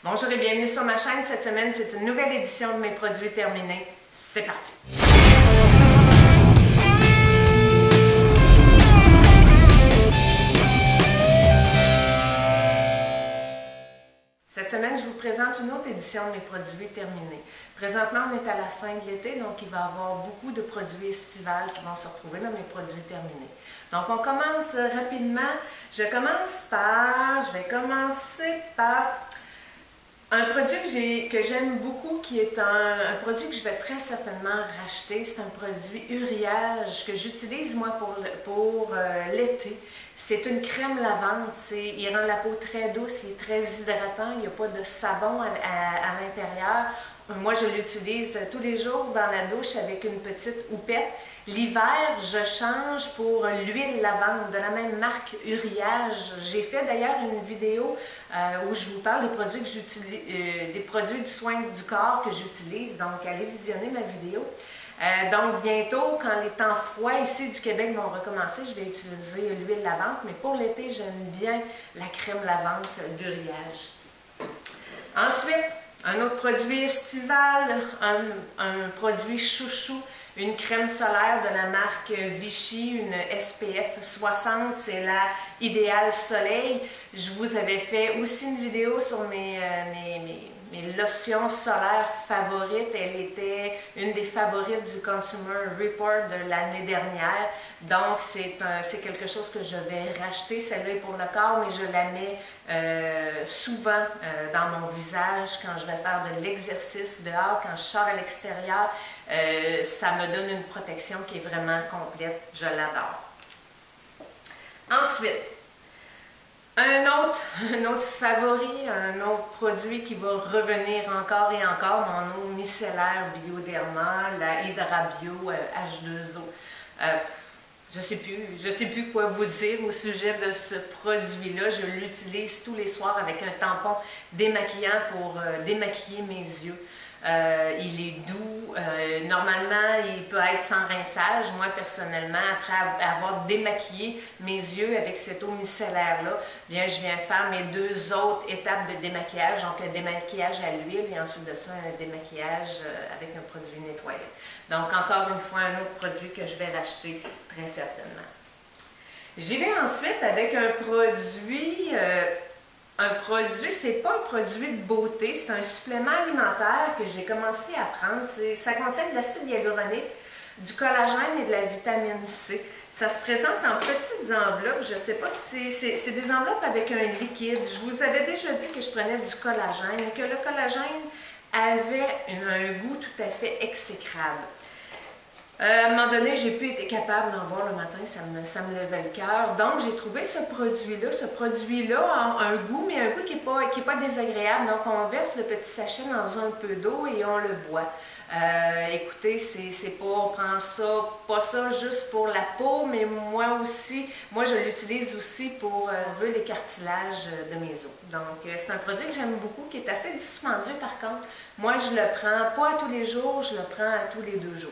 Bonjour et bienvenue sur ma chaîne. Cette semaine, c'est une nouvelle édition de mes produits terminés. C'est parti! Cette semaine, je vous présente une autre édition de mes produits terminés. Présentement, on est à la fin de l'été, donc il va y avoir beaucoup de produits estivales qui vont se retrouver dans mes produits terminés. Donc, on commence rapidement. Je vais commencer par un produit que j'aime beaucoup, qui est un produit que je vais très certainement racheter. C'est un produit Uriage que j'utilise moi pour l'été. C'est une crème lavande. Il rend la peau très douce, il est très hydratant, il n'y a pas de savon à l'intérieur. Moi, je l'utilise tous les jours dans la douche avec une petite houppette. L'hiver, je change pour l'huile lavande de la même marque Uriage. J'ai fait d'ailleurs une vidéo où je vous parle des produits que j'utilise, des produits du soin du corps que j'utilise. Donc, allez visionner ma vidéo. Donc, bientôt, quand les temps froids ici du Québec vont recommencer, je vais utiliser l'huile lavande. Mais pour l'été, j'aime bien la crème lavande d'Uriage. Ensuite, un autre produit estival, un produit chouchou. Une crème solaire de la marque Vichy, une SPF 60, c'est la Idéal Soleil. Je vous avais fait aussi une vidéo sur mes lotions solaires favorites. Elle était une des favorites du Consumer Report de l'année dernière. Donc, c'est quelque chose que je vais racheter. Celle-là est pour le corps, mais je la mets souvent dans mon visage quand je vais faire de l'exercice dehors, quand je sors à l'extérieur. Ça me donne une protection qui est vraiment complète. Je l'adore. Ensuite, un autre favori, un autre produit qui va revenir encore et encore, mon eau micellaire Bioderma, la Hydrabio H2O. Je sais plus quoi vous dire au sujet de ce produit-là. Je l'utilise tous les soirs avec un tampon démaquillant pour démaquiller mes yeux. Il est doux. Normalement, il peut être sans rinçage. Moi, personnellement, après avoir démaquillé mes yeux avec cette eau micellaire-là, bien, je viens faire mes deux autres étapes de démaquillage. Donc, un démaquillage à l'huile et ensuite de ça, un démaquillage avec un produit nettoyant. Donc, encore une fois, un autre produit que je vais racheter très certainement. J'y vais ensuite avec un produit... c'est pas un produit de beauté, c'est un supplément alimentaire que j'ai commencé à prendre. Ça contient de l'acide hyaluronique, du collagène et de la vitamine C. Ça se présente en petites enveloppes. Je ne sais pas si c'est des enveloppes avec un liquide. Je vous avais déjà dit que je prenais du collagène et que le collagène avait un goût tout à fait exécrable. À un moment donné, j'ai plus été capable d'en boire le matin, ça me levait le cœur. Donc, j'ai trouvé ce produit-là. Ce produit-là a un goût, mais un goût qui n'est pas désagréable. Donc, on verse le petit sachet dans un peu d'eau et on le boit. Écoutez, on prend ça, pas ça juste pour la peau, mais moi je l'utilise aussi pour enlever les cartilages de mes os. Donc, c'est un produit que j'aime beaucoup, qui est assez dispendieux par contre. Moi, je le prends pas à tous les jours, je le prends à tous les 2 jours.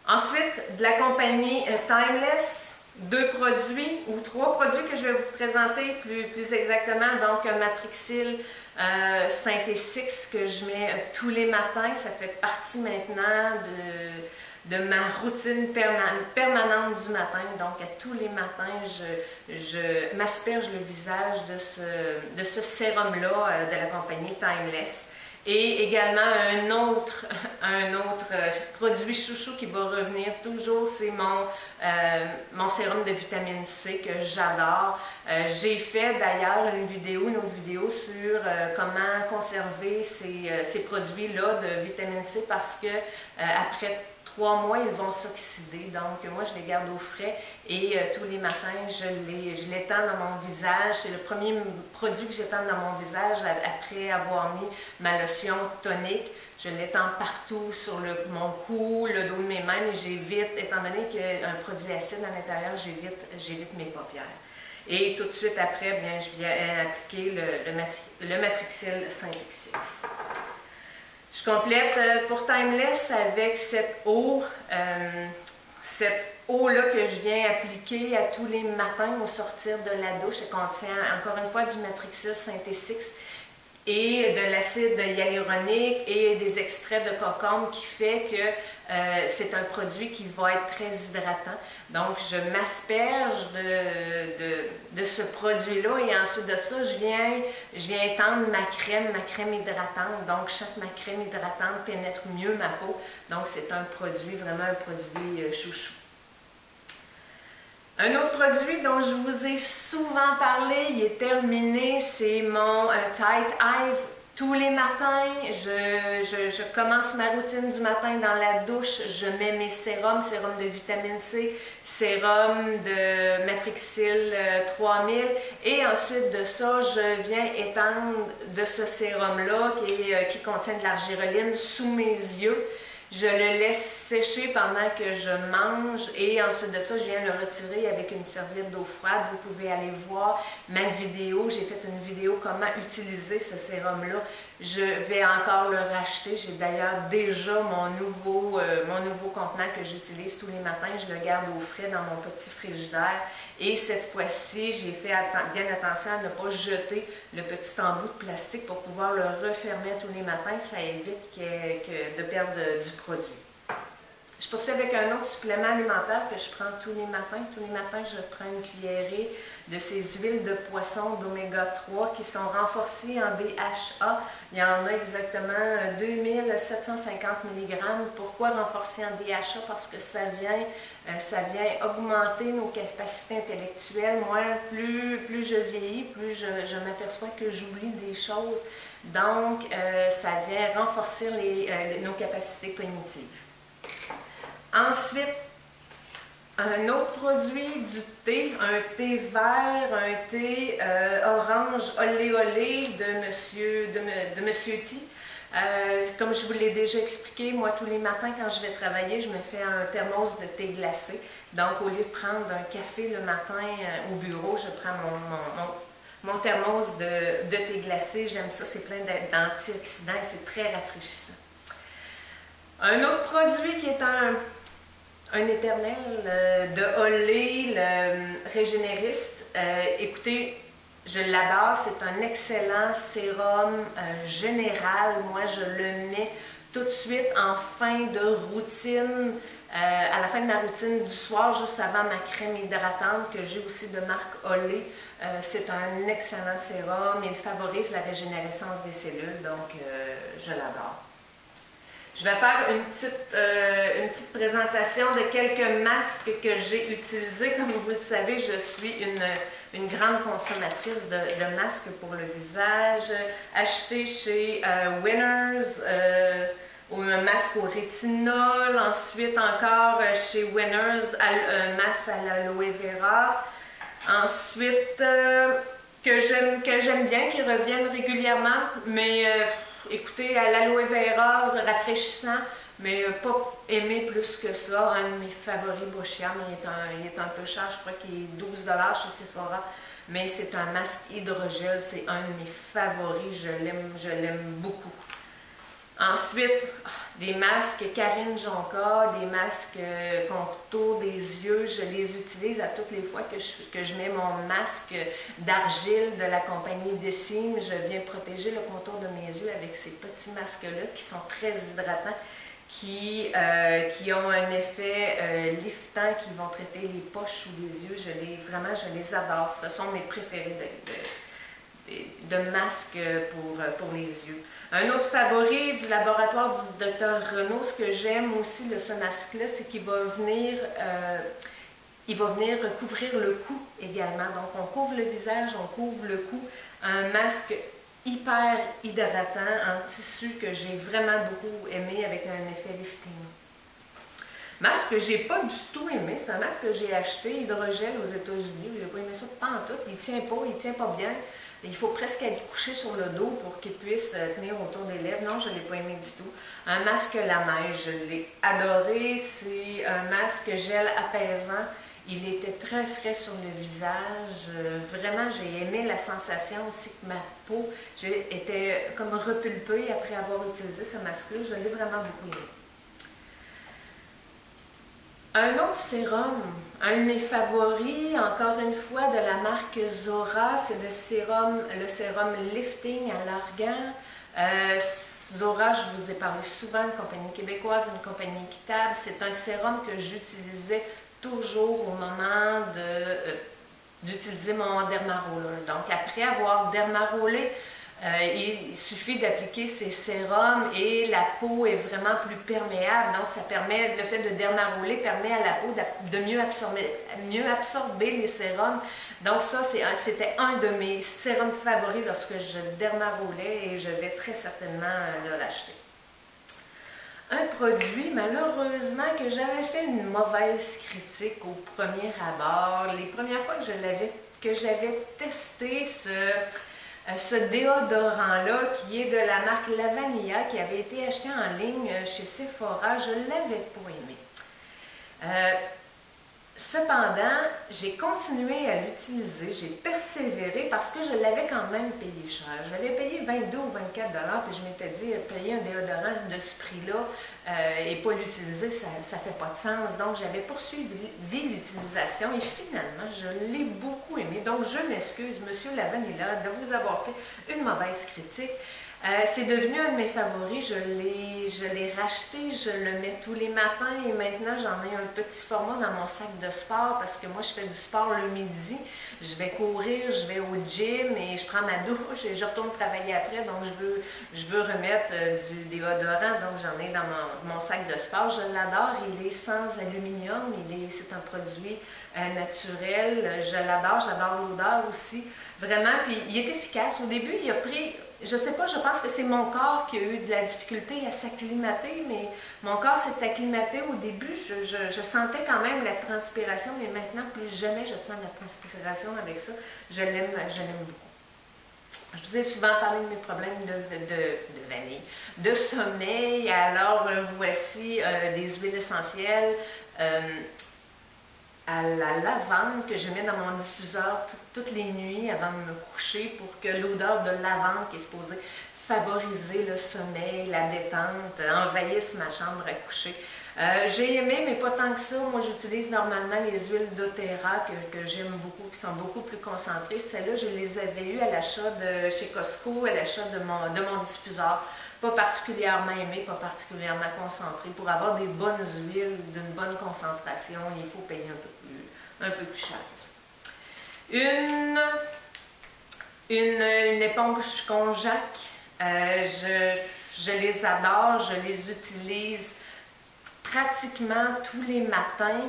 Ensuite, de la compagnie Timeless, 2 produits ou 3 produits que je vais vous présenter plus exactement. Donc, un Matrixyl Synthesix que je mets tous les matins. Ça fait partie maintenant de ma routine permanente du matin. Donc, à tous les matins, je m'asperge le visage de ce sérum-là de la compagnie Timeless. Et également un autre produit chouchou qui va revenir toujours, c'est mon sérum de vitamine C que j'adore. J'ai fait d'ailleurs une autre vidéo sur comment conserver ces produits-là de vitamine C parce que après 3 mois, ils vont s'oxyder. Donc, moi, je les garde au frais et tous les matins, je l'étends dans mon visage. C'est le premier produit que j'étends dans mon visage après avoir mis ma lotion tonique. Je l'étends partout sur mon cou, le dos de mes mains et j'évite, étant donné qu'il y a un produit acide à l'intérieur, j'évite mes paupières. Et tout de suite après, bien, je viens appliquer le Matrixyl Synthesix. Je complète pour Timeless avec cette eau-là que je viens appliquer à tous les matins au sortir de la douche. Elle contient encore une fois du Matrixyl Synthesix et de l'acide hyaluronique et des extraits de concombre qui fait que c'est un produit qui va être très hydratant. Donc, je m'asperge de ce produit-là et ensuite de ça, je viens étendre ma crème hydratante. Donc, ma crème hydratante pénètre mieux ma peau. Donc, c'est un produit, vraiment un produit chouchou. Un autre produit dont je vous ai souvent parlé, il est terminé, c'est mon Tight Eyes. Tous les matins, je commence ma routine du matin dans la douche, je mets mes sérums, sérum de vitamine C, sérum de Matrixyl 3000 et ensuite de ça, je viens étendre de ce sérum-là qui contient de l'argireline sous mes yeux. Je le laisse sécher pendant que je mange et ensuite de ça, je viens le retirer avec une serviette d'eau froide. Vous pouvez aller voir ma vidéo. J'ai fait une vidéo comment utiliser ce sérum-là. Je vais encore le racheter. J'ai d'ailleurs déjà mon nouveau contenant que j'utilise tous les matins. Je le garde au frais dans mon petit frigidaire. Et cette fois-ci, j'ai fait bien attention à ne pas jeter le petit embout de plastique pour pouvoir le refermer tous les matins. Ça évite de perdre du produit. Je poursuis avec un autre supplément alimentaire que je prends tous les matins. Tous les matins, je prends une cuillerée de ces huiles de poisson d'oméga 3 qui sont renforcées en DHA. Il y en a exactement 2750 mg. Pourquoi renforcer en DHA? Parce que ça vient augmenter nos capacités intellectuelles. Moi, plus je vieillis, plus je m'aperçois que j'oublie des choses. Donc, ça vient renforcer nos capacités cognitives. Ensuite, un autre produit, du thé, un thé vert, un thé orange olé olé de Monsieur T. Comme je vous l'ai déjà expliqué, moi tous les matins quand je vais travailler, je me fais un thermos de thé glacé. Donc au lieu de prendre un café le matin au bureau, je prends mon thermos de thé glacé. J'aime ça, c'est plein d'antioxydants et c'est très rafraîchissant. Un autre produit qui est un éternel de Olé, le Régénériste. Écoutez, je l'adore, c'est un excellent sérum général. Moi, je le mets tout de suite en fin de routine, à la fin de ma routine du soir, juste avant ma crème hydratante que j'ai aussi de marque Olé. C'est un excellent sérum, il favorise la régénérescence des cellules, donc je l'adore. Je vais faire une petite présentation de quelques masques que j'ai utilisés. Comme vous le savez, je suis une grande consommatrice de masques pour le visage. Acheté chez Winners, un masque au rétinol. Ensuite, encore chez Winners, un masque à l'aloe vera. Ensuite, que j'aime bien, qui reviennent régulièrement, mais écoutez, à l'aloe vera, rafraîchissant, mais pas aimé plus que ça. Un de mes favoris Boschiam, il est un peu cher, je crois qu'il est 12 $ chez Sephora, mais c'est un masque hydrogel, c'est un de mes favoris, je l'aime beaucoup. Ensuite, des masques Karine Jonca, des masques contour des yeux, je les utilise à toutes les fois que je mets mon masque d'argile de la compagnie Dessine. Je viens protéger le contour de mes yeux avec ces petits masques-là qui sont très hydratants, qui ont un effet liftant, qui vont traiter les poches ou les yeux. Vraiment, je les adore. Ce sont mes préférés de masques pour les yeux. Un autre favori du laboratoire du Dr Renaud, ce que j'aime aussi de ce masque-là, c'est qu'il va venir couvrir le cou également. Donc on couvre le visage, on couvre le cou. Un masque hyper hydratant en tissu que j'ai vraiment beaucoup aimé avec un effet lifting. Masque que j'ai pas du tout aimé, c'est un masque que j'ai acheté hydrogel aux États-Unis. J'ai pas aimé ça pantoute, il tient pas bien. Il faut presque être couché sur le dos pour qu'il puisse tenir autour des lèvres. Non, je ne l'ai pas aimé du tout. Un masque la neige, je l'ai adoré. C'est un masque gel apaisant. Il était très frais sur le visage. Vraiment, j'ai aimé la sensation aussi que ma peau était comme repulpée après avoir utilisé ce masque-là. Je l'ai vraiment beaucoup aimé. Un autre sérum, un de mes favoris, encore une fois, de la marque Zora, c'est le sérum Lifting à l'argan. Zora, je vous ai parlé souvent, une compagnie québécoise, une compagnie équitable. C'est un sérum que j'utilisais toujours au moment d'utiliser mon Dermaroller. Donc, après avoir dermarolé, il suffit d'appliquer ces sérums et la peau est vraiment plus perméable. Donc, ça permet, le fait de dermaroler permet à la peau de mieux absorber les sérums. Donc, ça, c'était un de mes sérums favoris lorsque je dermarolais et je vais très certainement le racheter. Un produit, malheureusement, que j'avais fait une mauvaise critique au premier abord. Les premières fois que j'avais testé ce déodorant-là, qui est de la marque La Vanilla, qui avait été acheté en ligne chez Sephora, je ne l'avais pas aimé. Cependant, j'ai continué à l'utiliser, j'ai persévéré parce que je l'avais quand même payé cher. Je l'avais payé 22 ou 24 $, puis je m'étais dit, payer un déodorant de ce prix-là et pas l'utiliser, ça ne fait pas de sens. Donc, j'avais poursuivi l'utilisation et finalement, je l'ai beaucoup aimé. Donc, je m'excuse, Monsieur La Vanilla, de vous avoir fait une mauvaise critique. C'est devenu un de mes favoris, je l'ai racheté, je le mets tous les matins et maintenant j'en ai un petit format dans mon sac de sport parce que moi je fais du sport le midi, je vais courir, je vais au gym et je prends ma douche et je retourne travailler après, donc je veux remettre du déodorant, donc j'en ai dans mon sac de sport. Je l'adore, il est sans aluminium, c'est un produit naturel, je l'adore, j'adore l'odeur aussi, vraiment, puis il est efficace. Au début, il a pris... Je sais pas, je pense que c'est mon corps qui a eu de la difficulté à s'acclimater, mais mon corps s'est acclimaté. Au début, je sentais quand même la transpiration, mais maintenant, plus jamais je sens la transpiration avec ça. Je l'aime beaucoup. Je vous ai souvent parlé de mes problèmes de vanille, de sommeil. Alors, voici des huiles essentielles à la lavande que je mets dans mon diffuseur toutes les nuits avant de me coucher pour que l'odeur de lavande qui est supposée favoriser le sommeil, la détente, envahisse ma chambre à coucher. J'ai aimé, mais pas tant que ça. Moi, j'utilise normalement les huiles doTERRA que j'aime beaucoup, qui sont beaucoup plus concentrées. Celles-là, je les avais eues à l'achat chez Costco, à l'achat de mon diffuseur. Pas particulièrement aimé, pas particulièrement concentré. Pour avoir des bonnes huiles d'une bonne concentration, il faut payer un peu plus cher que ça. Une éponge Konjac, je les adore, je les utilise pratiquement tous les matins.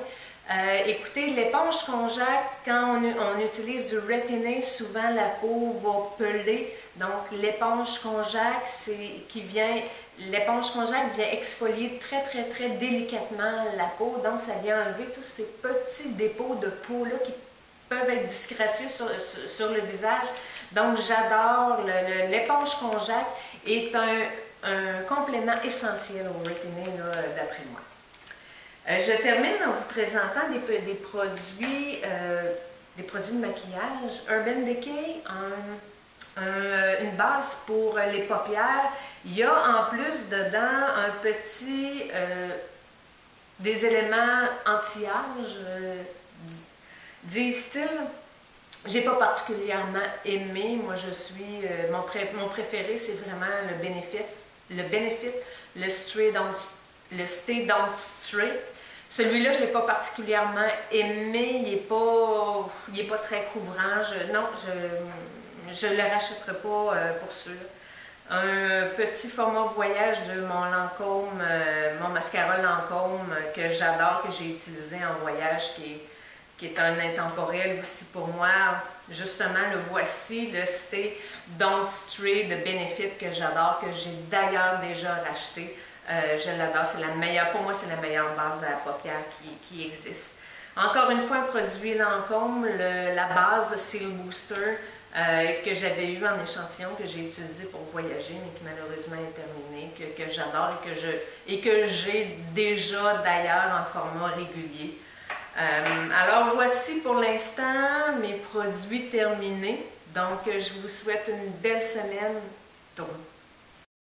Écoutez, l'éponge Konjac, quand on utilise du Retin-A, souvent la peau va peler. Donc, l'éponge Konjac, l'éponge Konjac vient exfolier très délicatement la peau. Donc, ça vient enlever tous ces petits dépôts de peau-là qui peuvent être disgracieux sur le visage. Donc, j'adore l'éponge Konjac est un complément essentiel au Retin-A, d'après moi. Je termine en vous présentant des produits de maquillage. Urban Decay, une base pour les paupières. Il y a en plus dedans des éléments anti-âge, disent-ils. J'ai pas particulièrement aimé. Moi, mon préféré, c'est vraiment le Benefit, le Stay Don't Stray. Celui-là, je ne l'ai pas particulièrement aimé. Il est pas très couvrant. Je ne le rachèterai pas pour sûr. Un petit format voyage de mon Lancôme, mon mascara Lancôme que j'adore, que j'ai utilisé en voyage, qui est un intemporel aussi pour moi. Justement, le voici, le Stay Don't Stray de Benefit que j'adore, que j'ai d'ailleurs déjà racheté. Je l'adore, c'est la meilleure, pour moi c'est la meilleure base à paupières qui existe. Encore une fois, un produit Lancôme, la base Seal Booster que j'avais eu en échantillon, que j'ai utilisé pour voyager, mais qui malheureusement est terminé, que j'adore et que j'ai déjà d'ailleurs en format régulier. Alors voici pour l'instant mes produits terminés. Donc je vous souhaite une belle semaine.